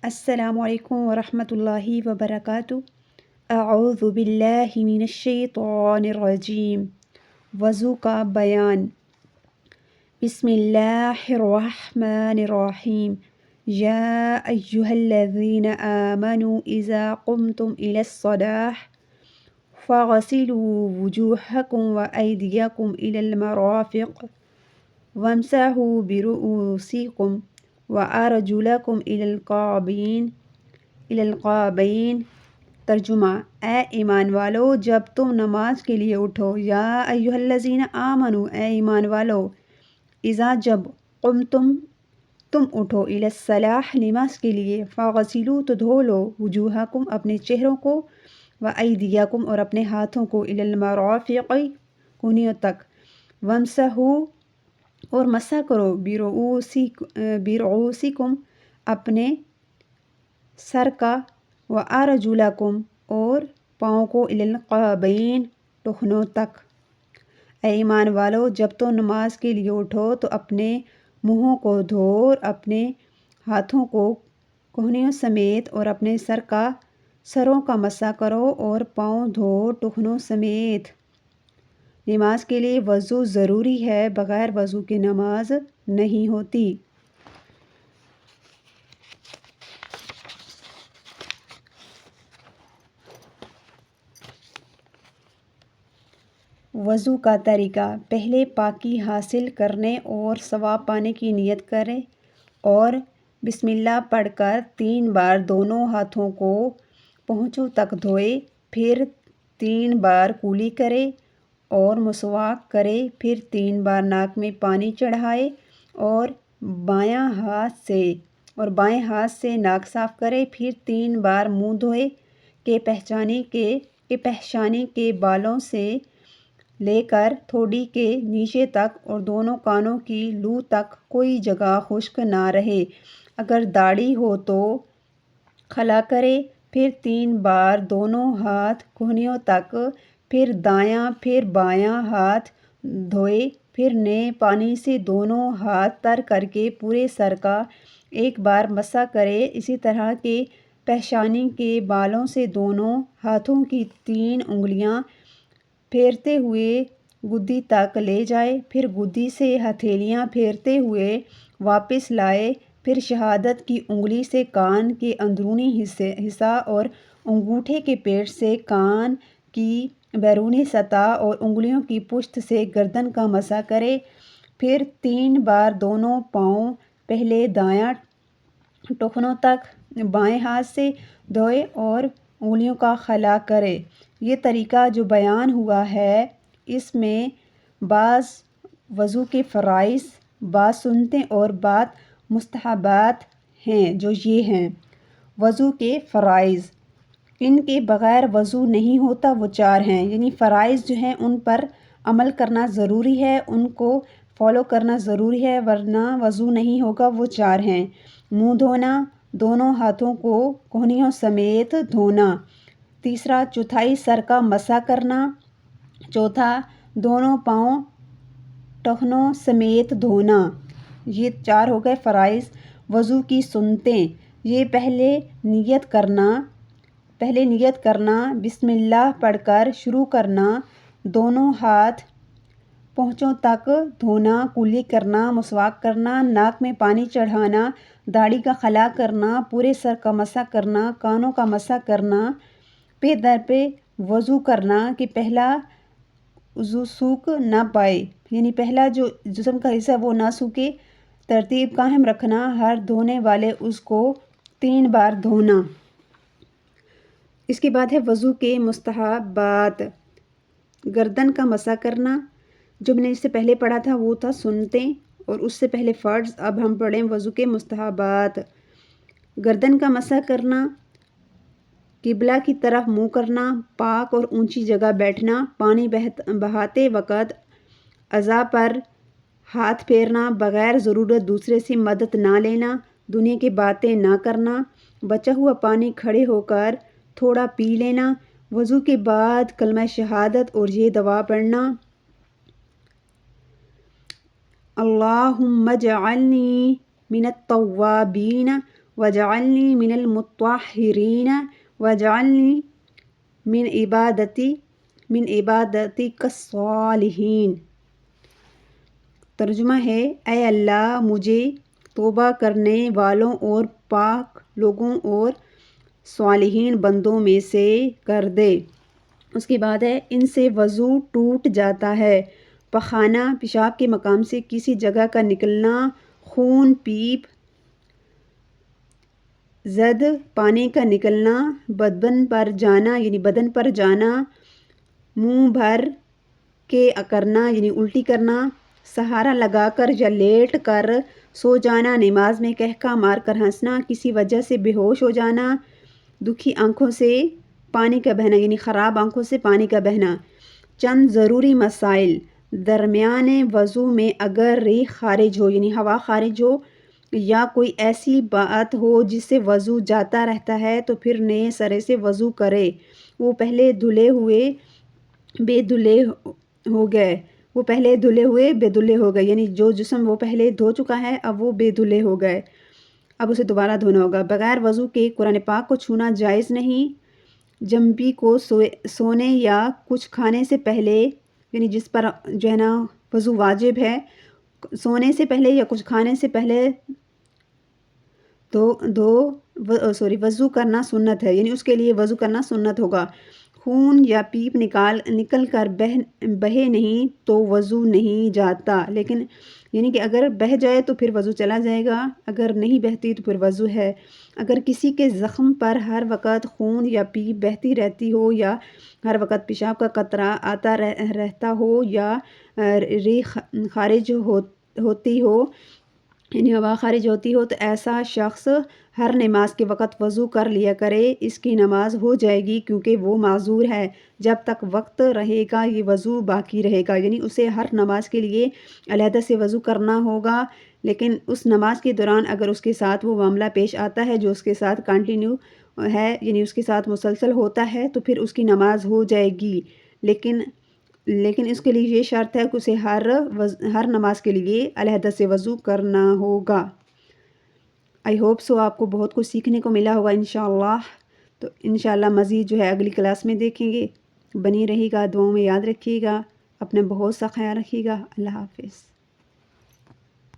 السلام علیکم ورحمۃ اللہ وبرکاتہ۔ اعوذ باللہ من الشیطان الرجیم۔ وضو کا بیان۔ بسم اللہ الرحمن الرحیم۔ یا ایہا الذین آمنوا اذا قمتم الی الصلاۃ فاغسلوا وجوہکم وایدیکم الی المرافق وامسحوا برؤوسکم وارجلکم الی القعبین۔ ترجمہ: اے ایمان والو، جب تم نماز کے لیے اٹھو، یا ایھا الذین آمنوا، اے ایمان والو، اذا جب قمتم تم اٹھو، الی الصلاۃ نماز کے لیے، فاغسلوا تو دھو لو، وجوہکم اپنے چہروں کو، وایدیکم اور اپنے ہاتھوں کو، الی المرافق کونیوں تک، وامسحوا اور مسح کرو، برؤوسکم اپنے سر کا، وارجلکم اور پاؤں کو، الی القعبین ٹخنوں تک۔ اے ایمان والو، جب تم نماز کے لیے اٹھو تو اپنے منہوں کو دھو اور اپنے ہاتھوں کو کہنیوں سمیت اور اپنے سروں کا مسح کرو اور پاؤں دھو ٹخنوں سمیت۔ نماز کے لیے وضو ضروری ہے، بغیر وضو کے نماز نہیں ہوتی۔ وضو کا طریقہ: پہلے پاکی حاصل کرنے اور ثواب پانے کی نیت کرے اور بسم اللہ پڑھ کر 3 بار دونوں ہاتھوں کو پونچھوں تک دھوئے، پھر 3 بار کلی کرے اور مسواک کرے، پھر 3 بار ناک میں پانی چڑھائے اور بائیں ہاتھ سے ناک صاف کرے، پھر 3 بار منہ دھوئے کہ پیشانی کے بالوں سے لے کر ٹھوڑی کے نیچے تک اور دونوں کانوں کی لو تک کوئی جگہ خشک نہ رہے۔ اگر داڑھی ہو تو خلا کرے، پھر 3 بار دونوں ہاتھ کہنیوں تک، پھر دایاں پھر بایاں ہاتھ دھوئے، پھر نئے پانی سے دونوں ہاتھ تر کر کے پورے سر کا 1 بار مسح کرے۔ اسی طرح کے پیشانی کے بالوں سے دونوں ہاتھوں کی 3 انگلیاں پھیرتے ہوئے گدی تک لے جائے، پھر گدی سے ہتھیلیاں پھیرتے ہوئے واپس لائے، پھر شہادت کی انگلی سے کان کے اندرونی حصہ اور انگوٹھے کے پیڑ سے کان کی بیرونی سطح اور انگلیوں کی پشت سے گردن کا مسح کرے، پھر 3 بار دونوں پاؤں پہلے دایاں ٹخنوں تک بائیں ہاتھ سے دھوئے اور انگلیوں کا خلا کرے۔ یہ طریقہ جو بیان ہوا ہے، اس میں بعض وضو کے فرائض، بعض سنتیں اور بعض مستحبات ہیں، جو یہ ہیں: وضو کے فرائض، ان کے بغیر وضو نہیں ہوتا، وہ 4 ہیں، یعنی فرائض جو ہیں ان پر عمل کرنا ضروری ہے، ان کو فالو کرنا ضروری ہے، ورنہ وضو نہیں ہوگا۔ وہ 4 ہیں: منہ دھونا، دونوں ہاتھوں کو کہنیوں سمیت دھونا، تیسرا چوتھائی سر کا مسح کرنا، چوتھا دونوں پاؤں ٹخنوں سمیت دھونا۔ یہ 4 ہو گئے فرائض۔ وضو کی سنتیں: یہ پہلے نیت کرنا، بسم اللہ پڑھ کر شروع کرنا، دونوں ہاتھ پونچھوں تک دھونا، کلی کرنا، مسواک کرنا، ناک میں پانی چڑھانا، داڑھی کا خلا کرنا، پورے سر کا مسح کرنا، کانوں کا مسح کرنا، پہ در پہ وضو کرنا کہ پہلا عضو سوکھ نہ پائے، یعنی پہلا جو جسم کا حصہ وہ نہ سوکھے، ترتیب قائم رکھنا، ہر دھونے والے عضو کو 3 بار دھونا۔ اس کے بعد ہے وضو کے مستحبات۔ گردن کا مسح کرنا، جو میں نے اس سے پہلے پڑھا تھا وہ تھا سنتیں اور اس سے پہلے فرض، اب ہم پڑھیں وضو کے مستحبات۔ گردن کا مسح کرنا، قبلہ کی طرف منہ کرنا، پاک اور اونچی جگہ بیٹھنا، پانی بہاتے وقت اعضاء پر ہاتھ پھیرنا، بغیر ضرورت دوسرے سے مدد نہ لینا، دنیا کی باتیں نہ کرنا، بچا ہوا پانی کھڑے ہو کر تھوڑا پی لینا، وضو کے بعد کلمہ شہادت اور یہ دعا پڑھنا: اللہم اجعلنی من التوابین وجعلنی من المطہرین وجعلنی من عبادتک الصالحین۔ ترجمہ ہے، اے اللہ مجھے توبہ کرنے والوں اور پاک لوگوں اور صالحین بندوں میں سے کر دے۔ اس کے بعد ہے، ان سے وضو ٹوٹ جاتا ہے، پخانہ پیشاب کے مقام سے کسی جگہ کا نکلنا، خون پیپ زد پانی کا نکلنا، بدن پر جانا، منہ بھر کے کرنا یعنی الٹی کرنا، سہارا لگا کر یا لیٹ کر سو جانا، نماز میں قہقہ مار کر ہنسنا، کسی وجہ سے بے ہوش ہو جانا، دکھی آنکھوں سے پانی کا بہنا یعنی خراب آنکھوں سے پانی کا بہنا۔ چند ضروری مسائل: درمیان وضو میں اگر ریح خارج ہو یعنی ہوا خارج ہو یا کوئی ایسی بات ہو جس سے وضو جاتا رہتا ہے تو پھر نئے سرے سے وضو کرے۔ وہ پہلے دھلے ہوئے بے دھلے ہو گئے یعنی جو جسم وہ پہلے دھو چکا ہے اب وہ بے دھلے ہو گئے، اب اسے دوبارہ دھونا ہوگا۔ بغیر وضو کے قرآن پاک کو چھونا جائز نہیں۔ جنبی کو سونے یا کچھ کھانے سے پہلے یعنی جس پر جو ہے نا وضو واجب ہے، سونے سے پہلے یا کچھ کھانے سے پہلے وضو کرنا سنت ہے، یعنی اس کے لیے وضو کرنا سنت ہوگا۔ خون یا پیپ نکل کر بہے نہیں تو وضو نہیں جاتا، لیکن یعنی کہ اگر بہہ جائے تو پھر وضو چلا جائے گا، اگر نہیں بہتی تو پھر وضو ہے۔ اگر کسی کے زخم پر ہر وقت خون یا پیپ بہتی رہتی ہو یا ہر وقت پیشاب کا قطرہ آتا رہتا ہو یا ریح خارج ہوتی ہو یعنی ہوا خارج ہوتی ہو تو ایسا شخص ہر نماز کے وقت وضو کر لیا کرے، اس کی نماز ہو جائے گی کیونکہ وہ معذور ہے۔ جب تک وقت رہے گا یہ وضو باقی رہے گا، یعنی اسے ہر نماز کے لیے علیحدہ سے وضو کرنا ہوگا، لیکن اس نماز کے دوران اگر اس کے ساتھ وہ معاملہ پیش آتا ہے جو اس کے ساتھ کنٹینیو ہے یعنی اس کے ساتھ مسلسل ہوتا ہے تو پھر اس کی نماز ہو جائے گی، لیکن اس کے لیے یہ شرط ہے کہ اسے ہر نماز کے لیے علیحدہ سے وضو کرنا ہوگا۔ آئی ہوپ سو آپ کو بہت کچھ سیکھنے کو ملا ہوگا انشاءاللہ۔ تو انشاءاللہ مزید جو ہے اگلی کلاس میں دیکھیں گے۔ بنی رہی گا، دعاؤں میں یاد رکھیے گا، اپنا بہت سا خیال رکھیے گا۔ اللہ حافظ۔